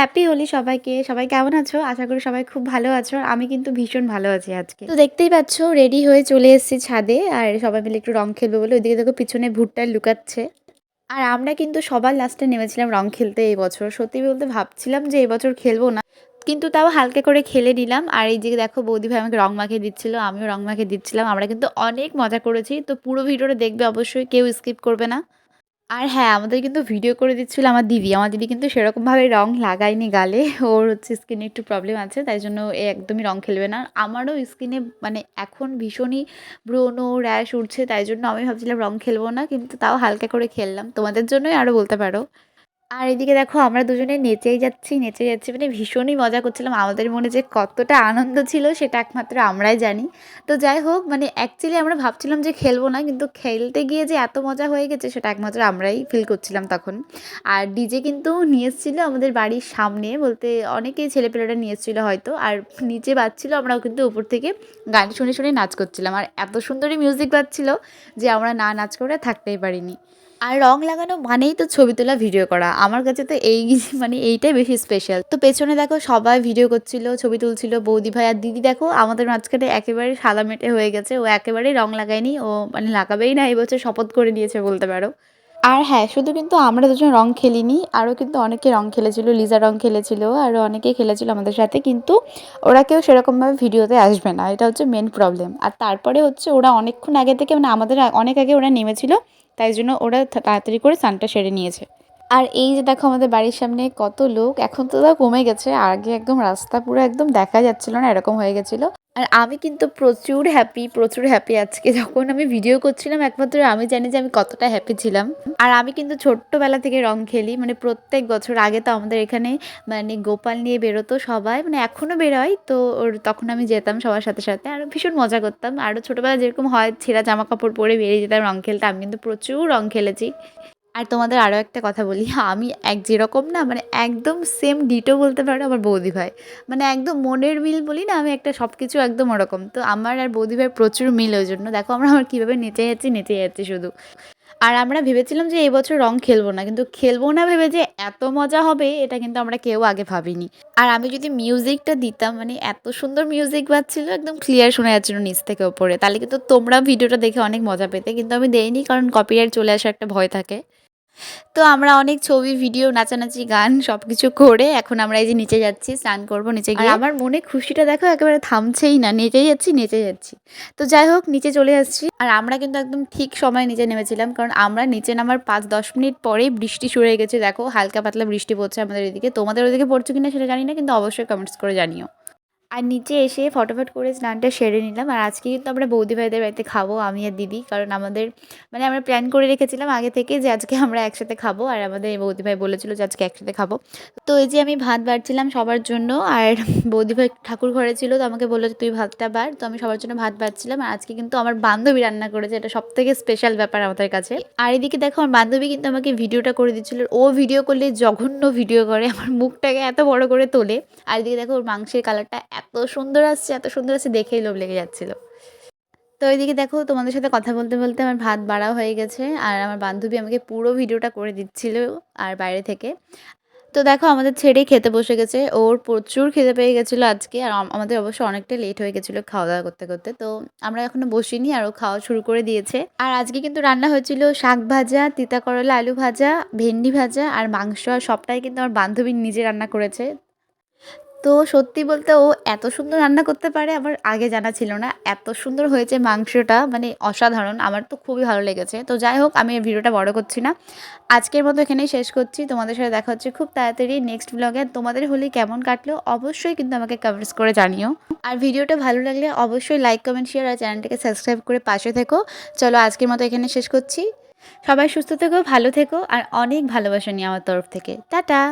Happy Holi সবাইকে। সবাই কেমন আছো? আশা করি সবাই খুব ভালো আছো। আমি কিন্তু ভীষণ ভালো আছি আজকে। তো দেখতেই পাচ্ছ রেডি হয়ে চলে এসেছি ছাদে। আর সবাই মিলে একটু রং খেলবো বলে ওইদিকে দেখো পিছনে ভুট্টা লুকাচ্ছে। আর আমরা কিন্তু সবার লাস্টে নেমেছিলাম রং খেলতে এই বছর। সত্যি বলতে ভাবছিলাম যে এবছর খেলবো না। কিন্তু তাও হালকা করে খেলে নিলাম। আর এইদিকে দেখো বৌদি ভাই আমাকে রং মাখিয়ে দিচ্ছিল, আমিও রং মাখিয়ে দিচ্ছিলাম। আমরা কিন্তু অনেক মজা করেছি। তো পুরো ভিডিওটা দেখবে অবশ্যই, কেউ স্কিপ করবে না। আর হ্যাঁ, আমাদের কিন্তু ভিডিও করে দিচ্ছিল আমার দিদি। আমার দিদি কিন্তু সেরকমভাবে রং লাগায়নি গালে। ওর হচ্ছে স্কিনে একটু প্রবলেম আছে। তাই জন্য এ একদমই রং খেলবে না। আমারও স্কিনে মানে এখন ভীষণই ব্রণ, র‍্যাশ উঠছে। তাই জন্য আমি ভাবছিলাম রং খেলবো না। কিন্তু তাও হালকা করে খেললাম। তোমাদের জন্যই আরও বলতে পারো। আর এদিকে দেখো আমরা দুজনে নেচেই যাচ্ছি মানে ভীষণই মজা করছিলাম। আমাদের মনে যে কতটা আনন্দ ছিল সেটা একমাত্র আমরাই জানি। তো যাই হোক মানে অ্যাকচুয়ালি আমরা ভাবছিলাম যে খেলবো না, কিন্তু খেলতে গিয়ে যে এত মজা হয়ে গেছে সেটা একমাত্র আমরাই ফিল করছিলাম তখন। আর ডিজে কিন্তু নিয়ে এসেছিলো আমাদের বাড়ির সামনে, বলতে অনেকেই ছেলেপেলেরা নিয়ে এসেছিলো হয়তো। আর নিচে বাজছিল, আমরাও কিন্তু উপর থেকে গান শুনে শুনে নাচ করছিলাম। আর এত সুন্দরই মিউজিক বাজছিল যে আমরা না নাচ করে থাকতেই পারিনি। আর রং লাগানো মানেই তো ছবি তোলা, ভিডিও করা। আমার কাছে তো এই মানে এইটাই বেশি স্পেশাল। তো পেছনে দেখো সবাই ভিডিও করছিল, ছবি তুলছিল। বৌদি ভাই আর দিদি দেখো আমাদের মাঝখানে একেবারে সাদামেটে হয়ে গেছে। ও একেবারেই রং লাগায়নি, ও মানে লাগাবেই না, এই বছর শপথ করে নিয়েছে বলতে পারো। আর হ্যাঁ, শুধু কিন্তু আমরা দুজন রং খেলিনি, আরও কিন্তু অনেকে রং খেলেছিল। লিজা রং খেলেছিল, আরও অনেকেই খেলেছিল আমাদের সাথে। কিন্তু ওরা কেউ সেরকমভাবে ভিডিওতে আসবে না, এটা হচ্ছে মেন প্রবলেম। আর তারপরে হচ্ছে ওরা অনেকক্ষণ আগে থেকে মানে আমাদের অনেক আগে ওরা নেমেছিল, তাই জন্য ওরা তাড়াতাড়ি করে স্নানটা সেরে নিয়েছে। আর এই যে দেখো আমাদের বাড়ির সামনে কত লোক, এখন তো তাও কমে গেছে। আগে একদম রাস্তা পুরো একদম দেখা যাচ্ছিল না, এরকম হয়ে গেছিল। আর আমি কিন্তু প্রচুর হ্যাপি আজকে। যখন আমি ভিডিও করছিলাম একমাত্র আমি জানি যে আমি কতটা হ্যাপি ছিলাম। আর আমি কিন্তু ছোট্টবেলা থেকে রং খেলি, মানে প্রত্যেক বছর। আগে তো আমাদের এখানে মানে গোপাল নিয়ে বেরোতো সবাই, মানে এখনও বেরোয়। তো তখন আমি যেতাম সবার সাথে সাথে, আর ভীষণ মজা করতাম। আরও ছোটোবেলা যেরকম হয় ছেঁড়া জামা কাপড় পরে বেরিয়ে যেতাম রং খেলতে, আমি কিন্তু প্রচুর রং খেলেছি। আর তোমাদের আরও একটা কথা বলি, আমি যেরকম না মানে একদম সেম ডিটো বলতে পারো আমার বৌদি ভাই। মানে একদম মনের মিল বলি না আমি, একটা সব কিছু একদম ওরকম। তো আমার আর বৌদি ভাইয়ের প্রচুর মিল, ওই জন্য দেখো আমার কীভাবে নেচে যাচ্ছি শুধু। আর আমরা ভেবেছিলাম যে এই বছর রং খেলবো না, কিন্তু খেলবো না ভেবে যে এত মজা হবে এটা কিন্তু আমরা কেউ আগে ভাবিনি। আর আমি যদি মিউজিকটা দিতাম, মানে এত সুন্দর মিউজিক বাজছিল, একদম ক্লিয়ার শোনা যাচ্ছিল নিচ থেকে ওপরে, তাহলে কিন্তু তোমরা ভিডিওটা দেখে অনেক মজা পেতে। কিন্তু আমি দেইনি, কারণ কপিরাইট চলে আসার একটা ভয় থাকে। তো আমরা অনেক ছবি, ভিডিও, নাচানাচি, গান সবকিছু করে এখন আমরা এই যে নিচে যাচ্ছি, স্নান করব নিচে গিয়ে। আর আমার মনে খুশিটা দেখো একেবারে থামছেই না, নেচেই যাচ্ছি। তো যাই হোক নিচে চলে আসছি। আর আমরা কিন্তু একদম ঠিক সময় নিচে নেমেছিলাম, কারণ আমরা নিচে নামার 5-10 মিনিট পরেই বৃষ্টি শুরু হয়ে গেছে। দেখো হালকা পাতলা বৃষ্টি পড়ছে আমাদের এদিকে। তোমাদের ওদিকে পড়ছে কিনা সেটা জানি না, কিন্তু অবশ্যই কমেন্টস করে জানিও। আর নিচে এসে ফটাফট করে স্নানটা সেরে নিলাম। আর আজকে কিন্তু আমরা বৌদি ভাইদের বাড়িতে খাবো, আমি আর দিদি। কারণ আমাদের মানে আমরা প্ল্যান করে রেখেছিলাম আগে থেকে যে আজকে আমরা একসাথে খাবো। আর আমাদের বৌদি ভাই বলেছিল যে আজকে একসাথে খাবো। তো এই যে আমি ভাত বাড়ছিলাম সবার জন্য। আর বৌদি ভাই ঠাকুর ঘরে ছিল, তো আমাকে বললো যে তুই ভাতটা বাড়। তো আমি সবার জন্য ভাত বাড়ছিলাম। আর আজকে কিন্তু আমার বান্ধবী রান্না করেছে, এটা সবথেকে স্পেশাল ব্যাপার আমাদের কাছে। আর এদিকে দেখো আমার বান্ধবী কিন্তু আমাকে ভিডিওটা করে দিচ্ছিল। ও ভিডিও করলে জঘন্য ভিডিও করে, আমার মুখটাকে এত বড় করে তোলে। আর এদিকে দেখো ওর মাংসের কালারটা এত সুন্দর আসছে, দেখেই লোভ লেগে যাচ্ছিল। তো এইদিকে দেখো তোমাদের সাথে কথা বলতে বলতে আমার ভাত বাড়া হয়ে গেছে। আর আমার বান্ধবী আমাকে পুরো ভিডিওটা করে দিচ্ছিল আর বাইরে থেকে। তো দেখো আমাদের ছেড়েই খেতে বসে গেছে। ওর প্রচুর খিদে পেয়ে গেছিলো আজকে। আর আমাদের অবশ্য অনেকটা লেট হয়ে গেছিলো খাওয়া দাওয়া করতে করতে। তো আমরা এখনো বসিনি, আর ও খাওয়া শুরু করে দিয়েছে। আর আজকে কিন্তু রান্না হয়েছিল শাক ভাজা, তিতা করলা আলু ভাজা, ভেন্ডি ভাজা আর মাংস। আর সবটাই কিন্তু আমার বান্ধবী নিজে রান্না করেছে। তো সত্যি বলতে ও এত সুন্দর রান্না করতে পারে আমার আগে জানা ছিল না। এত সুন্দর হয়েছে মাংসটা, মানে অসাধারণ। আমার তো খুবই ভালো লেগেছে। তো যাই হোক আমি এই ভিডিওটা বড় করছি না। আজকের মতো এখানেই শেষ করছি। তোমাদের সাথে দেখা হচ্ছে খুব তাড়াতাড়ি নেক্সট ব্লগে। তোমাদের হোলি কেমন কাটলো অবশ্যই কিন্তু আমাকে কমেন্টস করে জানিও। আর ভিডিওটা ভালো লাগলে অবশ্যই লাইক, কমেন্ট, শেয়ার আর চ্যানেলটাকে সাবস্ক্রাইব করে পাশে থেকো। চলো আজকের মতো এখানে শেষ করছি। সবাই সুস্থ থেকো, ভালো থেকো আর অনেক ভালোবাসা নিয়ে আমার তরফ থেকে। টাটা।